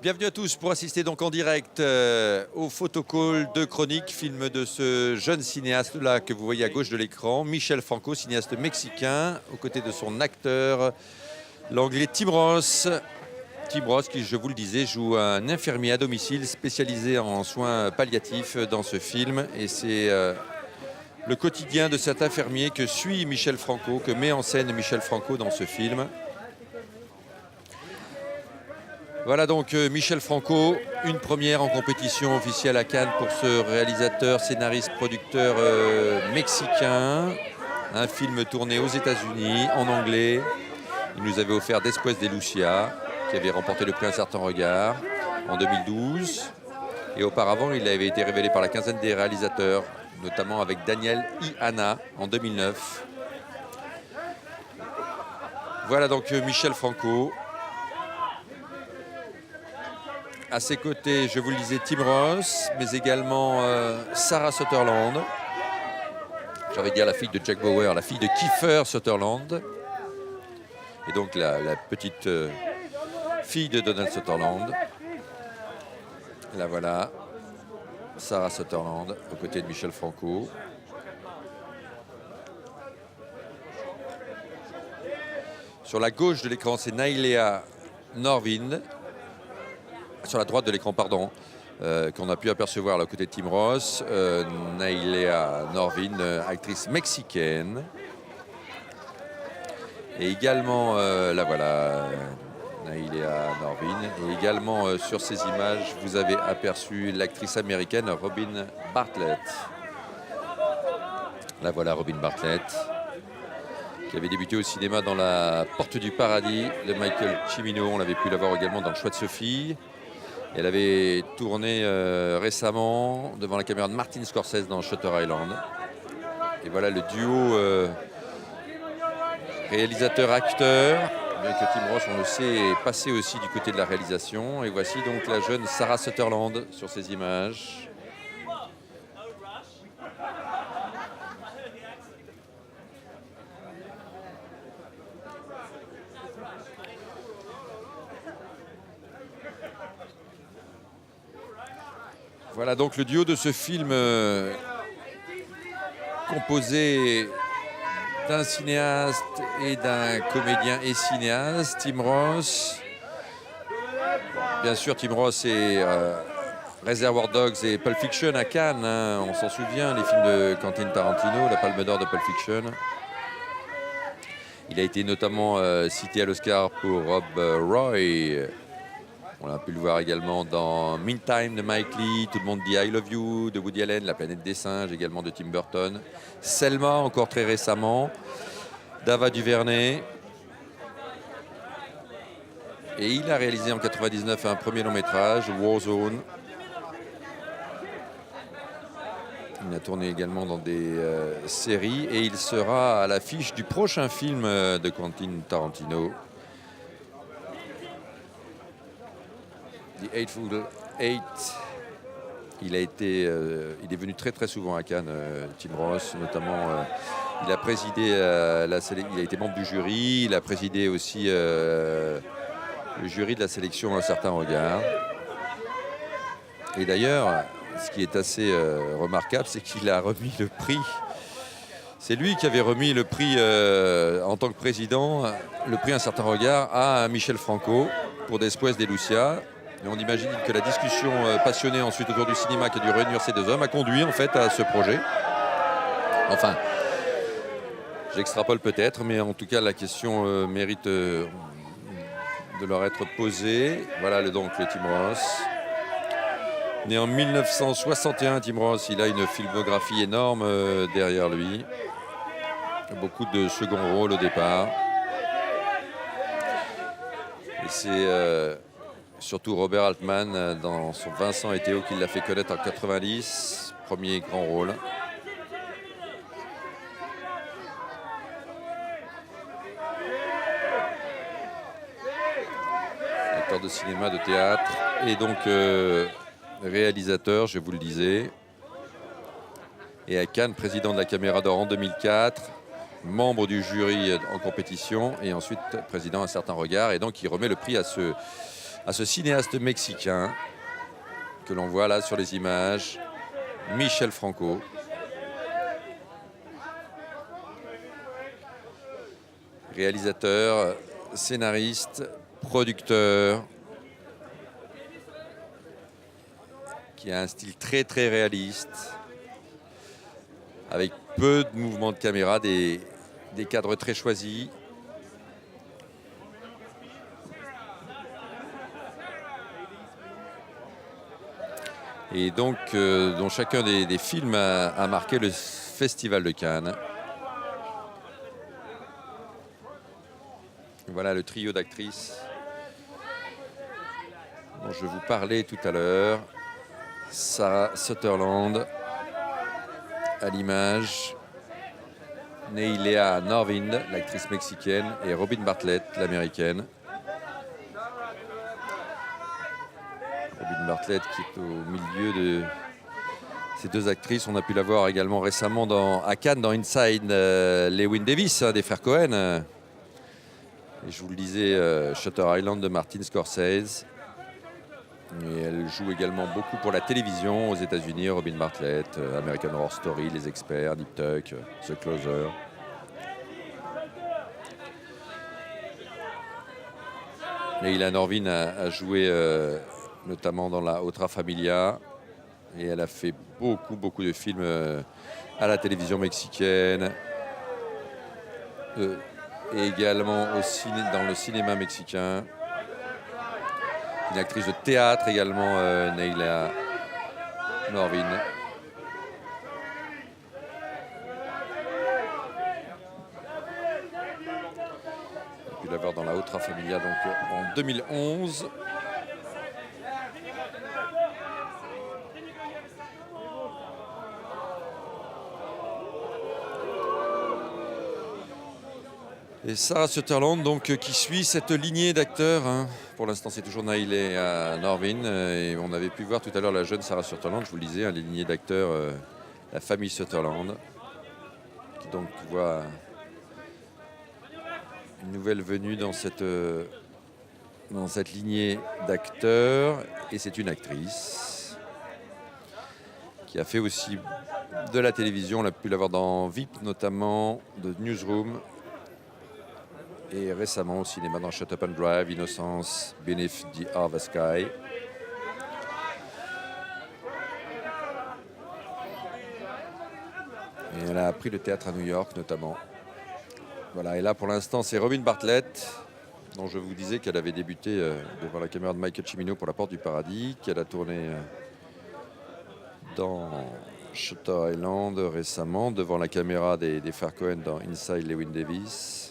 Bienvenue à tous pour assister donc en direct au photocall de Chronique, film de ce jeune cinéaste là que vous voyez à gauche de l'écran, Michel Franco, cinéaste mexicain, aux côtés de son acteur, l'anglais Tim Ross. Tim Ross qui, je vous le disais, joue un infirmier à domicile spécialisé en soins palliatifs dans ce film. Et c'est le quotidien de cet infirmier que suit Michel Franco, que met en scène Michel Franco dans ce film. Voilà donc Michel Franco, une première en compétition officielle à Cannes pour ce réalisateur, scénariste, producteur mexicain. Un film tourné aux États-Unis, en anglais. Il nous avait offert Después de Lucia, qui avait remporté le prix Un certain regard en 2012. Et auparavant, il avait été révélé par la quinzaine des réalisateurs, notamment avec Daniel I. Hanna en 2009. Voilà donc Michel Franco. À ses côtés, je vous le disais, Tim Ross, mais également Sarah Sutherland. J'avais dit la fille de Jack Bauer, la fille de Kiefer Sutherland. Et donc la petite fille de Donald Sutherland. La voilà, Sarah Sutherland, aux côtés de Michel Franco. Sur la gauche de l'écran, c'est Nailea Norvin. Sur la droite de l'écran, pardon, qu'on a pu apercevoir là, à côté de Tim Ross, Nailea Norvin, actrice mexicaine. Et également, la voilà, Nailea Norvin. Et également sur ces images, vous avez aperçu l'actrice américaine Robin Bartlett. La voilà, Robin Bartlett, qui avait débuté au cinéma dans La Porte du Paradis de Michael Cimino. On l'avait pu la voir également dans Le Choix de Sophie. Elle avait tourné récemment devant la caméra de Martin Scorsese dans Shutter Island. Et voilà le duo réalisateur-acteur, bien que Tim Ross, on le sait, est passé aussi du côté de la réalisation. Et voici donc la jeune Sarah Sutherland sur ces images. Voilà donc le duo de ce film composé d'un cinéaste et d'un comédien et cinéaste, Tim Ross. Bien sûr, Tim Ross et Reservoir Dogs et Pulp Fiction à Cannes, hein, on s'en souvient, les films de Quentin Tarantino, la Palme d'Or de Pulp Fiction. Il a été notamment cité à l'Oscar pour Rob Roy. On a pu le voir également dans Meantime de Mike Lee, Tout le monde dit I Love You de Woody Allen, La planète des singes également de Tim Burton, Selma encore très récemment, d'Ava DuVernay. Et il a réalisé en 1999 un premier long métrage, Warzone. Il a tourné également dans des séries et il sera à l'affiche du prochain film de Quentin Tarantino, The Eightful Eight. Il est venu très très souvent à Cannes, Tim Ross, notamment. Il a présidé il a été membre du jury. Il a présidé aussi le jury de la sélection Un certain regard. Et d'ailleurs, ce qui est assez remarquable, c'est qu'il a remis le prix. C'est lui qui avait remis le prix en tant que président, le prix Un certain regard à Michel Franco pour Después de Lucia. Et on imagine que la discussion passionnée ensuite autour du cinéma qui a dû réunir ces deux hommes a conduit en fait à ce projet. Enfin, j'extrapole peut-être, mais en tout cas la question mérite de leur être posée. Voilà donc le Tim Ross. Né en 1961, Tim Ross, il a une filmographie énorme derrière lui. Beaucoup de second rôles au départ. Et c'est surtout Robert Altman dans son Vincent et Théo qui l'a fait connaître en 90, premier grand rôle. Acteur de cinéma, de théâtre et donc réalisateur, je vous le disais. Et à Cannes, président de la Caméra d'Or en 2004, membre du jury en compétition et ensuite président Un certain regard. Et donc il remet le prix à ce à ce cinéaste mexicain que l'on voit là sur les images, Michel Franco. Réalisateur, scénariste, producteur, qui a un style très très réaliste, avec peu de mouvements de caméra, des cadres très choisis. Et donc, dont chacun des films a marqué le Festival de Cannes. Voilà le trio d'actrices dont je vous parlais tout à l'heure. Sarah Sutherland à l'image, Neilea Norvind, l'actrice mexicaine, et Robin Bartlett, l'américaine. Robin Bartlett qui est au milieu de ces deux actrices. On a pu la voir également récemment à Cannes dans Inside Llewyn Davis, des frères Cohen. Et je vous le disais, Shutter Island de Martin Scorsese. Et elle joue également beaucoup pour la télévision aux États-Unis. Robin Bartlett, American Horror Story, Les Experts, Nip Tuck, The Closer. Leila Norvin a joué notamment dans la Otra Familia. Et elle a fait beaucoup de films à la télévision mexicaine. Et également aussi dans le cinéma mexicain. Une actrice de théâtre également, Neilea Norvin. On a pu la voir dans la Otra Familia donc, en 2011. Et Sarah Sutherland, donc, qui suit cette lignée d'acteurs. Hein. Pour l'instant, c'est toujours Neilea Norvin. Et on avait pu voir tout à l'heure la jeune Sarah Sutherland, je vous le disais, hein, les lignées d'acteurs, la famille Sutherland, qui donc voit une nouvelle venue dans cette lignée d'acteurs. Et c'est une actrice qui a fait aussi de la télévision. On a pu la voir dans VIP, notamment, de Newsroom. Et récemment au cinéma dans Shut Up and Drive, Innocence, Beneath the Harvest Sky. Et elle a appris le théâtre à New York notamment. Voilà, et là pour l'instant c'est Robin Bartlett, dont je vous disais qu'elle avait débuté devant la caméra de Michael Cimino pour La Porte du Paradis, qu'elle a tourné dans Shutter Island récemment, devant la caméra des frères Cohen dans Inside Llewyn Davis.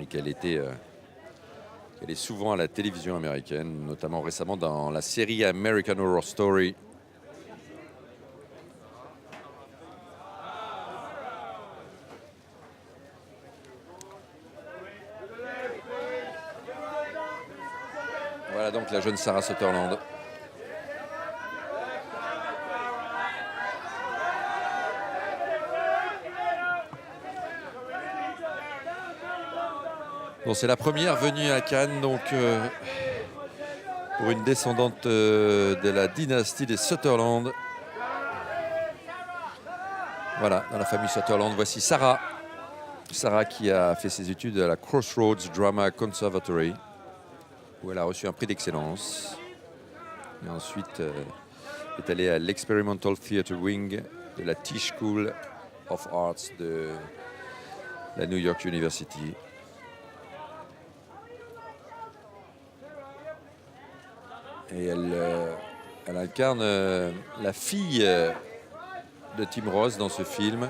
Et qu'elle est souvent à la télévision américaine, notamment récemment dans la série American Horror Story. Voilà donc la jeune Sarah Sutherland. Bon, c'est la première venue à Cannes, donc pour une descendante de la dynastie des Sutherland. Voilà, dans la famille Sutherland, voici Sarah. Sarah qui a fait ses études à la Crossroads Drama Conservatory, où elle a reçu un prix d'excellence. Et ensuite est allée à l'Experimental Theatre Wing de la Tisch School of Arts de la New York University. Et elle incarne la fille de Tim Roth dans ce film.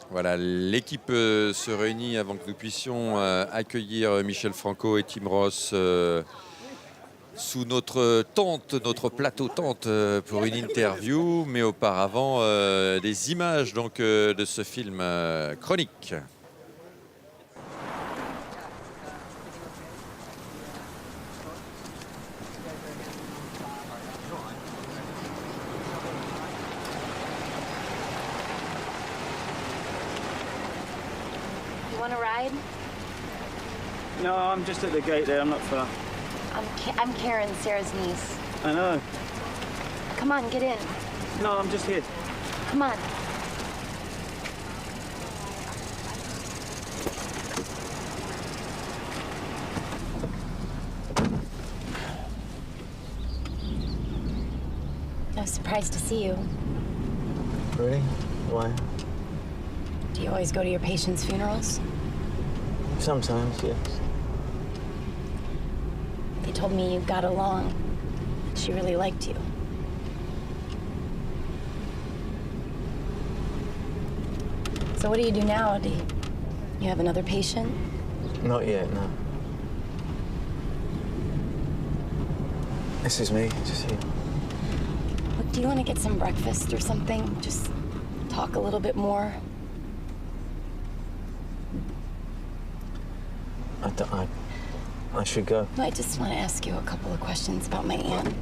Voilà, l'équipe se réunit avant que nous puissions accueillir Michel Franco et Tim Roth sous notre tente, notre plateau tente pour une interview, mais auparavant des images donc, de ce film Chronique. want to ride? No, I'm just at the gate there. I'm not far. I'm Karen, Sarah's niece. I know. Come on, get in. No, I'm just here. Come on. I was surprised to see you. Really? Why? Do you always go to your patients' funerals? Sometimes, yes. They told me you got along. She really liked you. So what do you do now? Do you have another patient? Not yet, no. This is me, just here. Look, do you want to get some breakfast or something? Just talk a little bit more. I should go. I just want to ask you a couple of questions about my aunt.